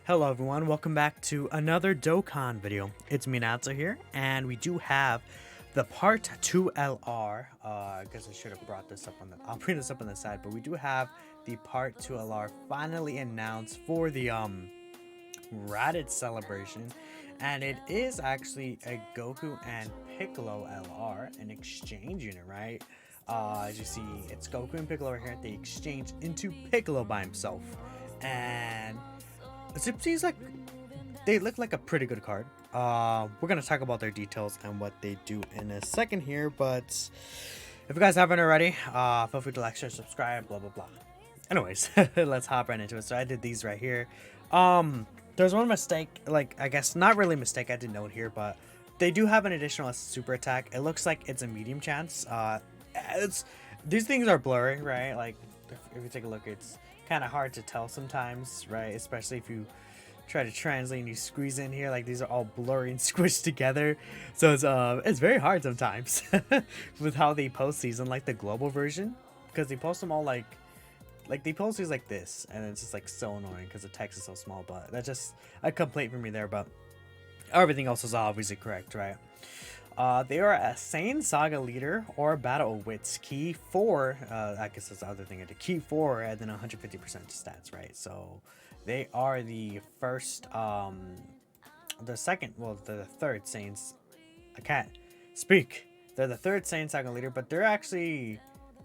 Hello everyone, welcome back to another Dokkan video. It's me Natsu here, and we do have the Part 2 LR. I guess I should have brought this up on the, I'll bring this up on the side, but we do have the Part 2 LR finally announced for the Raditz celebration. And it is actually a Goku and Piccolo LR, an exchange unit, right? As you see, it's Goku and Piccolo right here. They exchange into Piccolo by himself. And it seems like they look like a pretty good card. We're gonna talk about their details and what they do in a second here, but if you guys haven't already, feel free to like, share, subscribe, blah blah blah. Anyways, let's hop right into it. So I did these right here. There's one mistake, like I guess not really a mistake I did note here, but they do have an additional super attack. It looks like it's a medium chance. These things are blurry, right? Like if you take a look, it's kind of hard to tell sometimes, right? Especially if you try to translate and you squeeze in here, like these are all blurry and squished together, so it's very hard sometimes with how they post these, unlike the global version, because they post them all like they post these like this, and it's just like so annoying because the text is so small. But that's just a complaint from me there, but everything else is obviously correct, right? They are a Saiyan Saga leader or Battle of Wits. Key 4, I guess that's the other thing I did. Key 4 and then 150% stats, right? So they are the first, the third Saiyans. I can't speak. They're the third Saiyan Saga leader, but they're actually,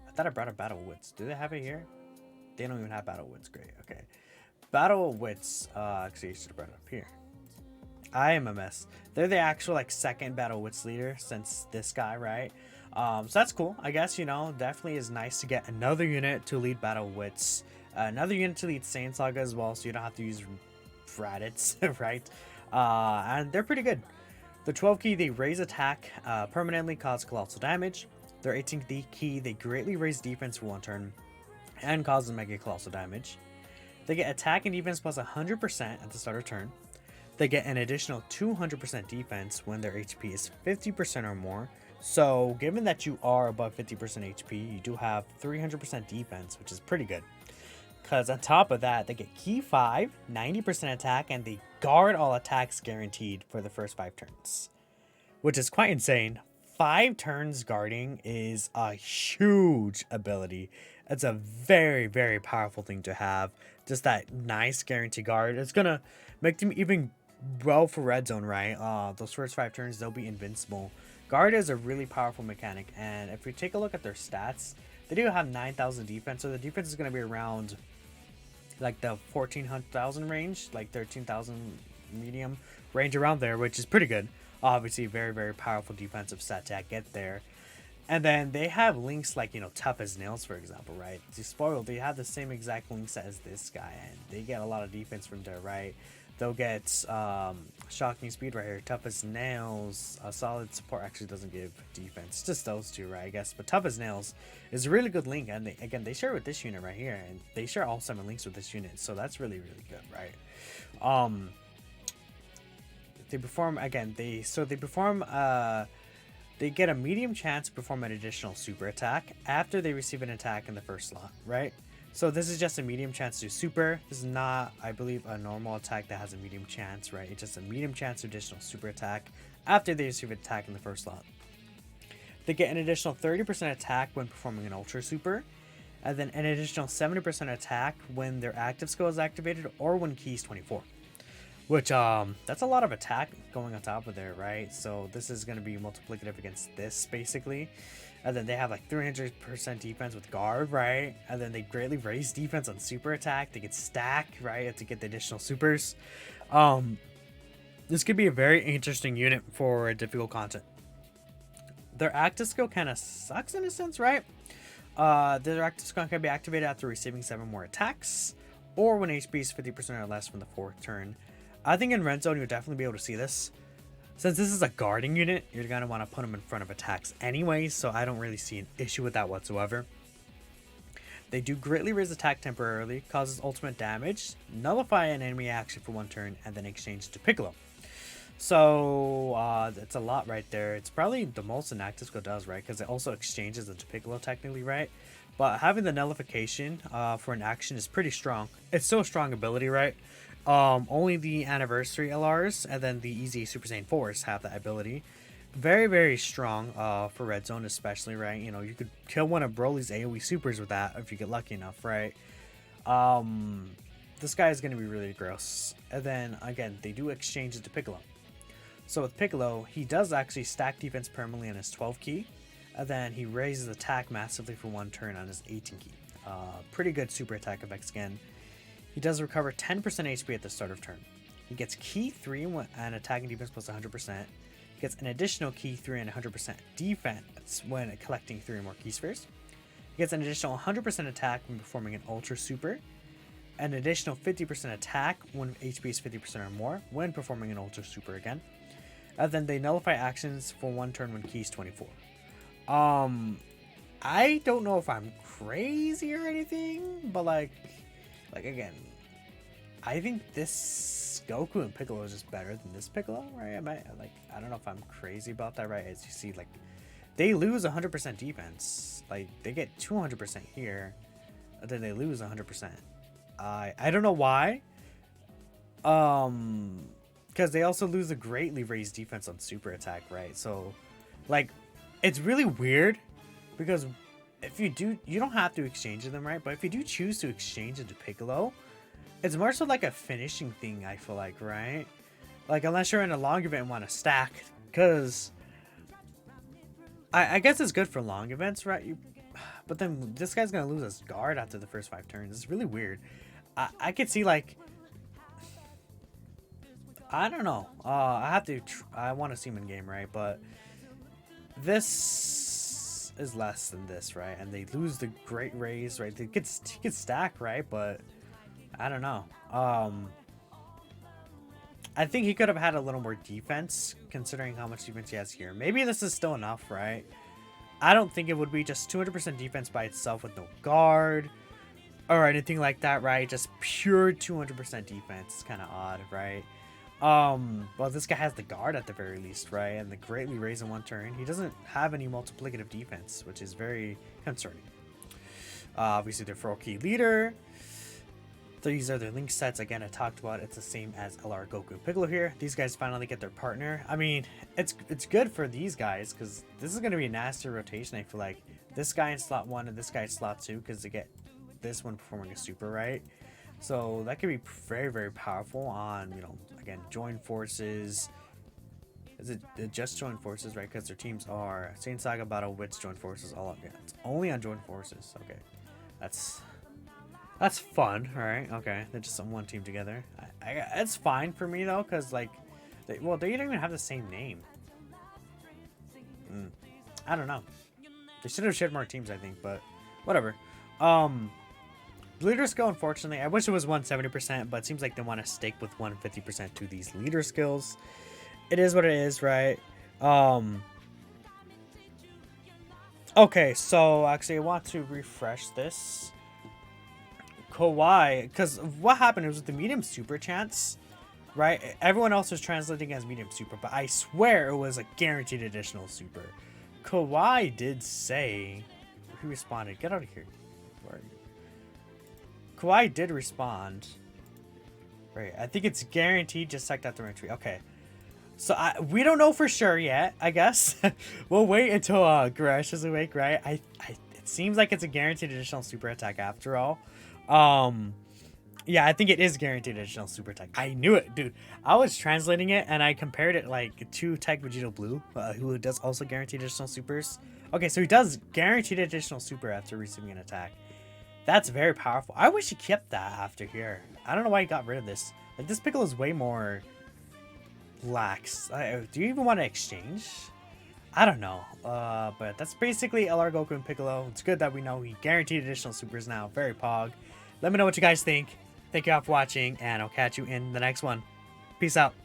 I thought I brought up Battle of Wits. Do they have it here? They don't even have Battle of Wits. Great. Okay. Battle of Wits, actually, I should have brought it up here. I am a mess. They're the actual like second Battle Wits leader since this guy, right? So that's cool. I guess, you know, definitely is nice to get another unit to lead Battle Wits, another unit to lead Saiyan Saga as well, so you don't have to use Raditz, right? And they're pretty good. The 12 key, they raise attack, permanently cause colossal damage. Their 18 key, they greatly raise defense for one turn and cause mega colossal damage. They get attack and defense plus 100% at the start of turn. They get an additional 200% defense when their HP is 50% or more. So given that you are above 50% HP, you do have 300% defense, which is pretty good. Because on top of that, they get Key 5, 90% attack, and they guard all attacks guaranteed for the first 5 turns. Which is quite insane. 5 turns guarding is a huge ability. It's a very, very powerful thing to have. Just that nice guarantee guard. It's going to make them even well for red zone, right? Those first 5 turns, they'll be invincible. Guard is a really powerful mechanic, and if we take a look at their stats, they do have 9,000 defense, so the defense is going to be around like the 14,000 range, like 13,000 medium range, around there, which is pretty good. Obviously very, very powerful defensive set to get there. And then they have links like, you know, tough as nails, for example, right? To spoil, they have the same exact link set as this guy, and they get a lot of defense from there, right? They'll get shocking speed right here, tough as nails. Solid support actually doesn't give defense, just those two, right? I guess, but tough as nails is a really good link, and they share with this unit right here, and they share all 7 links with this unit, so that's really, really good, right? They perform again. They get a medium chance to perform an additional super attack after they receive an attack in the first slot, right? So this is just a medium chance to super. This is not, I believe, a normal attack that has a medium chance, right? It's just a medium chance to additional super attack after they receive an attack in the first slot. They get an additional 30% attack when performing an ultra super, and then an additional 70% attack when their active skill is activated or when key is 24. Which, that's a lot of attack going on top of there, right? So this is going to be multiplicative against this, basically. And then they have like 300% defense with guard, right? And then they greatly raise defense on super attack. They get stack, right, to get the additional supers. This could be a very interesting unit for difficult content. Their active skill kind of sucks in a sense, right? Their active skill can be activated after receiving 7 more attacks, or when HP is 50% or less from the 4th turn. I think in red zone you'll definitely be able to see this. Since this is a guarding unit, you're going to want to put them in front of attacks anyway, so I don't really see an issue with that whatsoever. They do greatly raise attack temporarily, causes ultimate damage, nullify an enemy action for 1 turn, and then exchange to Piccolo. So it's a lot right there. It's probably the most an active skill does, right? Because it also exchanges into Piccolo technically, right? But having the nullification for an action is pretty strong. It's still a strong ability, right? Only the anniversary LRs and then the easy Super Saiyan 4s have that ability. Very, very strong for red zone, especially, right? You know, you could kill one of Broly's AoE supers with that if you get lucky enough, right? This guy is going to be really gross. And then again, they do exchange it to Piccolo. So with Piccolo, he does actually stack defense permanently on his 12 key, and then he raises attack massively for 1 turn on his 18 key. Pretty good super attack effects again. He does recover 10% HP at the start of turn. He gets key 3 and attacking defense plus 100%. He gets an additional key 3 and 100% defense when collecting 3 or more key spheres. He gets an additional 100% attack when performing an ultra super. An additional 50% attack when HP is 50% or more when performing an ultra super again. And then they nullify actions for 1 turn when key is 24. I don't know if I'm crazy or anything, but like again, I think this Goku and Piccolo is just better than this Piccolo, right? I don't know if I'm crazy about that, right? As you see, like, they lose 100% defense. Like, they get 200% here, and then they lose 100%. I don't know why. Because they also lose a greatly raised defense on super attack, right? So, like, it's really weird because if you do, you don't have to exchange them, right? But if you do choose to exchange it to Piccolo, it's more so like a finishing thing, I feel like, right? Like, unless you're in a long event and want to stack, because I guess it's good for long events, right? But then this guy's gonna lose his guard after the first 5 turns. It's really weird. I could see, like, I don't know. I want to see him in game, right? But this is less than this, right? And they lose the great raise, right? He could stack, right? But I don't know. I think he could have had a little more defense, considering how much defense he has here. Maybe this is still enough, right? I don't think it would be just 200% defense by itself with no guard or anything like that, right? Just pure 200% defense. It's kind of odd, right? Well, this guy has the guard at the very least, right? And the greatly raise in 1 turn. He doesn't have any multiplicative defense, which is very concerning. Obviously, their 4 key leader. These are their link sets. Again, I talked about it's the same as LR Goku Piccolo here. These guys finally get their partner. I mean, it's good for these guys because this is going to be a nasty rotation. I feel like this guy in slot 1 and this guy in slot 2 because they get this one performing a super, right? So that could be very, very powerful on, you know, again, join forces. Is it just join forces, right? Because their teams are Saiyan Saga Battle with join forces all up. Yeah, it's only on join forces. Okay, that's fun. All right, okay, they're just on one team together. It's fine for me though, because like, they don't even have the same name. I don't know. They should have shared more teams, I think, but whatever. Leader skill, unfortunately, I wish it was 170%, but it seems like they want to stick with 150% to these leader skills. It is what it is, right? Okay, so actually I want to refresh this. Kawaii, because what happened was with the medium super chance, right? Everyone else was translating as medium super, but I swear it was a guaranteed additional super. Kawaii did say, he responded, get out of here. Where are you? Kawaii did respond. Right, I think it's guaranteed, just check that the entry. Okay. So we don't know for sure yet, I guess. We'll wait until Gresh is awake, right? It seems like it's a guaranteed additional super attack after all. Yeah, I think it is guaranteed additional super attack. I knew it, dude. I was translating it and I compared it like to Tech Vegito Blue, who does also guaranteed additional supers. Okay, so he does guaranteed additional super after receiving an attack. That's very powerful. I wish he kept that after here. I don't know why he got rid of this. Like, this Piccolo is way more lax. Do you even want to exchange? I don't know. But that's basically LR Goku and Piccolo. It's good that we know he guaranteed additional supers now. Very pog. Let me know what you guys think. Thank you all for watching, and I'll catch you in the next one. Peace out.